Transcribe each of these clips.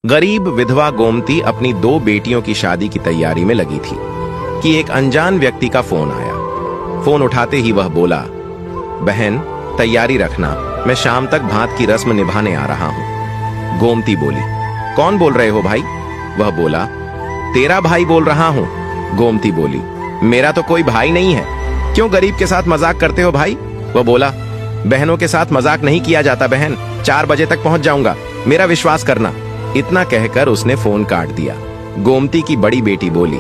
गरीब विधवा गोमती अपनी 2 बेटियों की शादी की तैयारी में लगी थी कि एक अनजान व्यक्ति का फोन आया। फोन उठाते ही वह बोला, बहन तैयारी रखना, मैं शाम तक भात की रस्म निभाने आ रहा हूं। गोमती बोली, कौन बोल रहे हो भाई? वह बोला, तेरा भाई बोल रहा हूं। गोमती बोली, मेरा तो कोई भाई नहीं है, क्यों गरीब के साथ मजाक करते हो भाई? वह बोला, बहनों के साथ मजाक नहीं किया जाता बहन, 4 बजे तक पहुंच जाऊंगा, मेरा विश्वास करना। इतना कहकर उसने फोन काट दिया। गोमती की बड़ी बेटी बोली,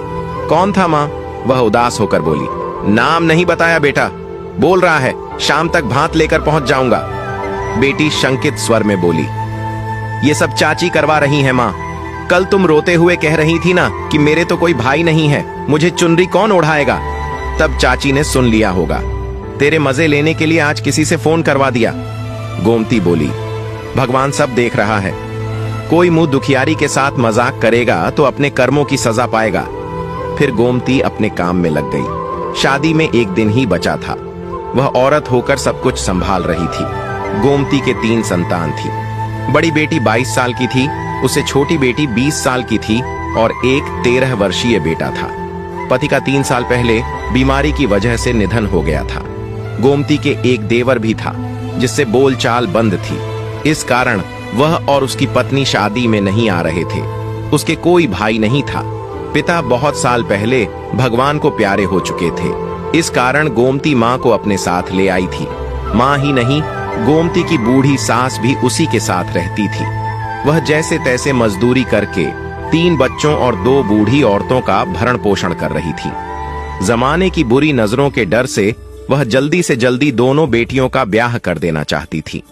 कौन था माँ? वह उदास होकर बोली, नाम नहीं बताया बेटा, बोल रहा है शाम तक भात लेकर पहुंच जाऊंगा। बेटी शंकित स्वर में बोली, ये सब चाची करवा रही है माँ, कल तुम रोते हुए कह रही थी ना कि मेरे तो कोई भाई नहीं है, मुझे चुनरी कौन ओढ़ाएगा? तब चाची ने सुन लिया होगा, तेरे मजे लेने के लिए आज किसी से फोन करवा दिया। गोमती बोली, भगवान सब देख रहा है, कोई मुंह दुखियारी के साथ मजाक करेगा तो अपने कर्मों की सजा पाएगा। फिर गोमती अपने काम में लग गई। शादी में एक दिन ही बचा था। वह औरत होकर सब कुछ संभाल रही थी। गोमती के 3 संतान थी। बड़ी बेटी 22 साल की थी, उससे छोटी बेटी 20 साल की थी और एक 13 वर्षीय बेटा था। पति का 3 साल पहले बीमारी की वजह से निधन हो गया था। गोमती के एक देवर भी था जिससे बोलचाल बंद थी। इस कारण वह और उसकी पत्नी शादी में नहीं आ रहे थे। उसके कोई भाई नहीं था। पिता बहुत साल पहले भगवान को प्यारे हो चुके थे। इस कारण गोमती माँ को अपने साथ ले आई थी। माँ ही नहीं, गोमती की बूढ़ी सास भी उसी के साथ रहती थी। वह जैसे तैसे मजदूरी करके 3 बच्चों और 2 बूढ़ी औरतों का भरण पोषण कर रही थी। जमाने की बुरी नजरों के डर से वह जल्दी से जल्दी दोनों बेटियों का ब्याह कर देना चाहती थी।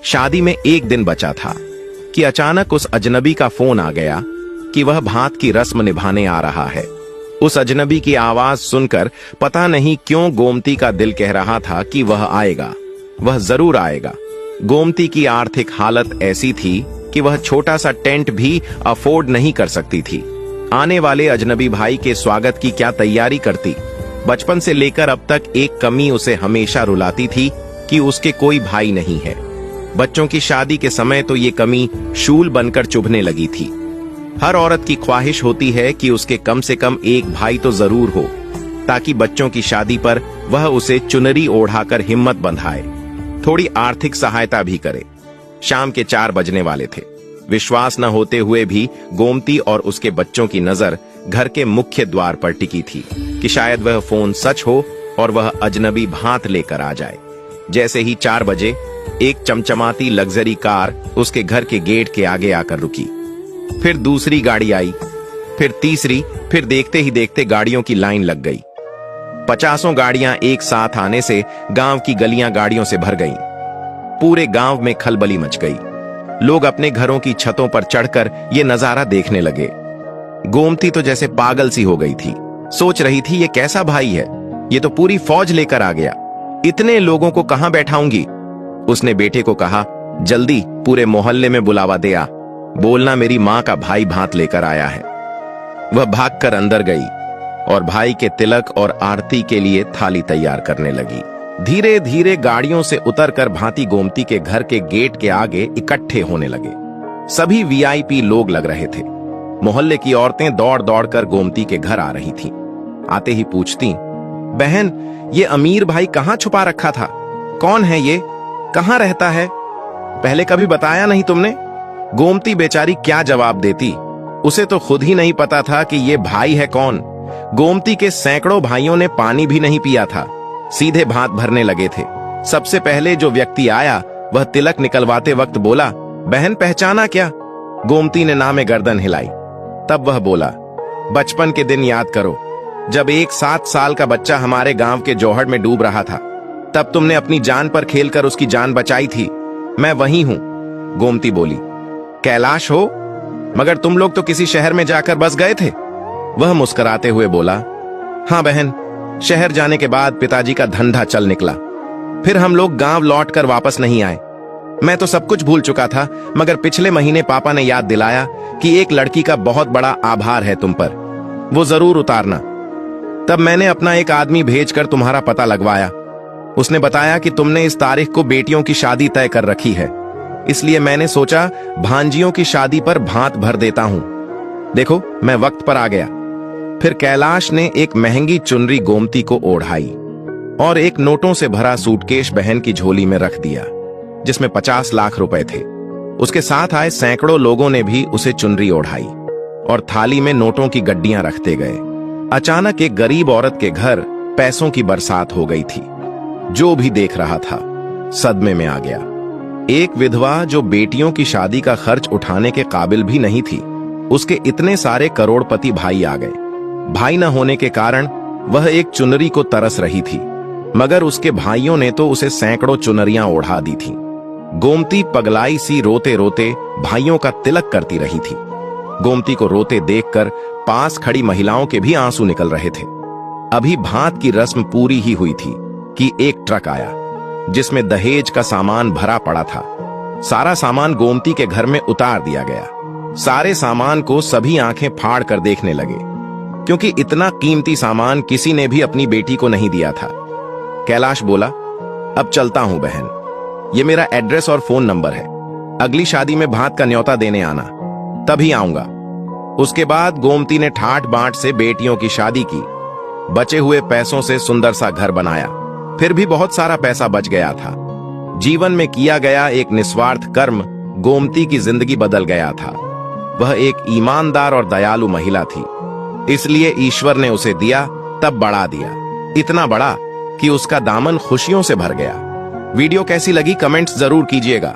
शादी में एक दिन बचा था कि अचानक उस अजनबी का फोन आ गया कि वह भात की रस्म निभाने आ रहा है। उस अजनबी की आवाज सुनकर पता नहीं क्यों गोमती का दिल कह रहा था कि वह आएगा, वह जरूर आएगा। गोमती की आर्थिक हालत ऐसी थी कि वह छोटा सा टेंट भी अफोर्ड नहीं कर सकती थी। आने वाले अजनबी भाई के स्वागत की क्या तैयारी करती? बचपन से लेकर अब तक एक कमी उसे हमेशा रुलाती थी कि उसके कोई भाई नहीं है। बच्चों की शादी के समय तो ये कमी शूल बनकर चुभने लगी थी। हर औरत की ख्वाहिश होती है कि उसके कम से कम एक भाई तो जरूर हो, ताकि बच्चों की शादी पर वह उसे चुनरी ओढ़ाकर हिम्मत बंधाए, थोड़ी आर्थिक सहायता भी करे। शाम के 4 बजने वाले थे। विश्वास न होते हुए भी गोमती और उसके बच्चों की नजर घर के मुख्य द्वार पर टिकी थी कि शायद वह फोन सच हो और वह अजनबी भात लेकर आ जाए। जैसे ही 4 बजे एक चमचमाती लग्जरी कार उसके घर के गेट के आगे आकर रुकी। फिर दूसरी गाड़ी आई, फिर तीसरी, फिर देखते ही देखते गाड़ियों की लाइन लग गई। 50 गाड़ियां एक साथ आने से गांव की गलियां गाड़ियों से भर गईं। पूरे गांव में खलबली मच गई। लोग अपने घरों की छतों पर चढ़कर ये नजारा देखने लगे। गोमती तो जैसे पागल सी हो गई थी। सोच रही थी ये कैसा भाई है, ये तो पूरी फौज लेकर आ गया, इतने लोगों को कहां बैठाऊंगी? उसने बेटे को कहा, जल्दी पूरे मोहल्ले में बुलावा दे आ, बोलना मेरी माँ का भाई भात लेकर आया है। वह भागकर अंदर गई और भाई के तिलक और आरती के लिए थाली तैयार करने लगी। धीरे धीरे गाड़ियों से उतरकर भांति गोमती के घर के गेट के आगे इकट्ठे होने लगे। सभी वीआईपी लोग लग रहे थे। मोहल्ले की औरतें दौड़ दौड़ कर गोमती के घर आ रही थीं। आते ही पूछती, बहन ये अमीर भाई कहाँ छुपा रखा था? कौन है ये? कहाँ रहता है? पहले कभी बताया नहीं तुमने? गोमती बेचारी क्या जवाब देती? उसे तो खुद ही नहीं पता था कि ये भाई है कौन। गोमती के सैकड़ों भाइयों ने पानी भी नहीं पिया था, सीधे भात भरने लगे थे। सबसे पहले जो व्यक्ति आया वह तिलक निकलवाते वक्त बोला, बहन पहचाना क्या? गोमती ने ना में गर्दन हिलाई। तब वह बोला, बचपन के दिन याद करो, जब एक 7 साल का बच्चा हमारे गांव के जोहड़ में डूब रहा था, तब तुमने अपनी जान पर खेलकर उसकी जान बचाई थी। मैं वही हूं। गोमती बोली, कैलाश हो? मगर तुम लोग तो किसी शहर में जाकर बस गए थे। वह मुस्कुराते हुए बोला, हां बहन, शहर जाने के बाद पिताजी का धंधा चल निकला, फिर हम लोग गांव लौटकर वापस नहीं आए। मैं तो सब कुछ भूल चुका था, मगर पिछले महीने पापा ने याद दिलाया कि एक लड़की का बहुत बड़ा आभार है तुम पर, वो जरूर उतारना। तब मैंने अपना एक आदमी भेजकर तुम्हारा पता लगवाया। उसने बताया कि तुमने इस तारीख को बेटियों की शादी तय कर रखी है। इसलिए मैंने सोचा भांजियों की शादी पर भात भर देता हूं। देखो, मैं वक्त पर आ गया। फिर कैलाश ने एक महंगी चुनरी गोमती को ओढ़ाई और एक नोटों से भरा सूटकेस बहन की झोली में रख दिया, जिसमें 50 लाख रुपए थे। उसके साथ आए सैकड़ों लोगों ने भी उसे चुनरी ओढ़ाई और थाली में नोटों की गड्डियां रखते गए। अचानक एक गरीब औरत के घर पैसों की बरसात हो गई थी। जो भी देख रहा था सदमे में आ गया। एक विधवा जो बेटियों की शादी का खर्च उठाने के काबिल भी नहीं थी, उसके इतने सारे करोड़पति भाई आ गए। भाई न होने के कारण वह एक चुनरी को तरस रही थी, मगर उसके भाइयों ने तो उसे सैकड़ों चुनरियां ओढ़ा दी थीं। गोमती पगलाई सी रोते रोते भाइयों का तिलक करती रही थी। गोमती को रोते देखकर पास खड़ी महिलाओं के भी आंसू निकल रहे थे। अभी भात की रस्म पूरी ही हुई थी कि एक ट्रक आया, जिसमें दहेज का सामान भरा पड़ा था। सारा सामान गोमती के घर में उतार दिया गया। सारे सामान को सभी आंखें फाड़ कर देखने लगे, क्योंकि इतना कीमती सामान किसी ने भी अपनी बेटी को नहीं दिया था। कैलाश बोला, अब चलता हूं बहन, ये मेरा एड्रेस और फोन नंबर है। अगली शादी में भात का न्योता देने आना, तभी आऊंगा। उसके बाद गोमती ने ठाट बांट से बेटियों की शादी की। बचे हुए पैसों से सुंदर सा घर बनाया। फिर भी बहुत सारा पैसा बच गया था। जीवन में किया गया एक निस्वार्थ कर्म गोमती की जिंदगी बदल गया था। वह एक ईमानदार और दयालु महिला थी, इसलिए ईश्वर ने उसे दिया तब बढ़ा दिया, इतना बड़ा कि उसका दामन खुशियों से भर गया। वीडियो कैसी लगी कमेंट्स जरूर कीजिएगा।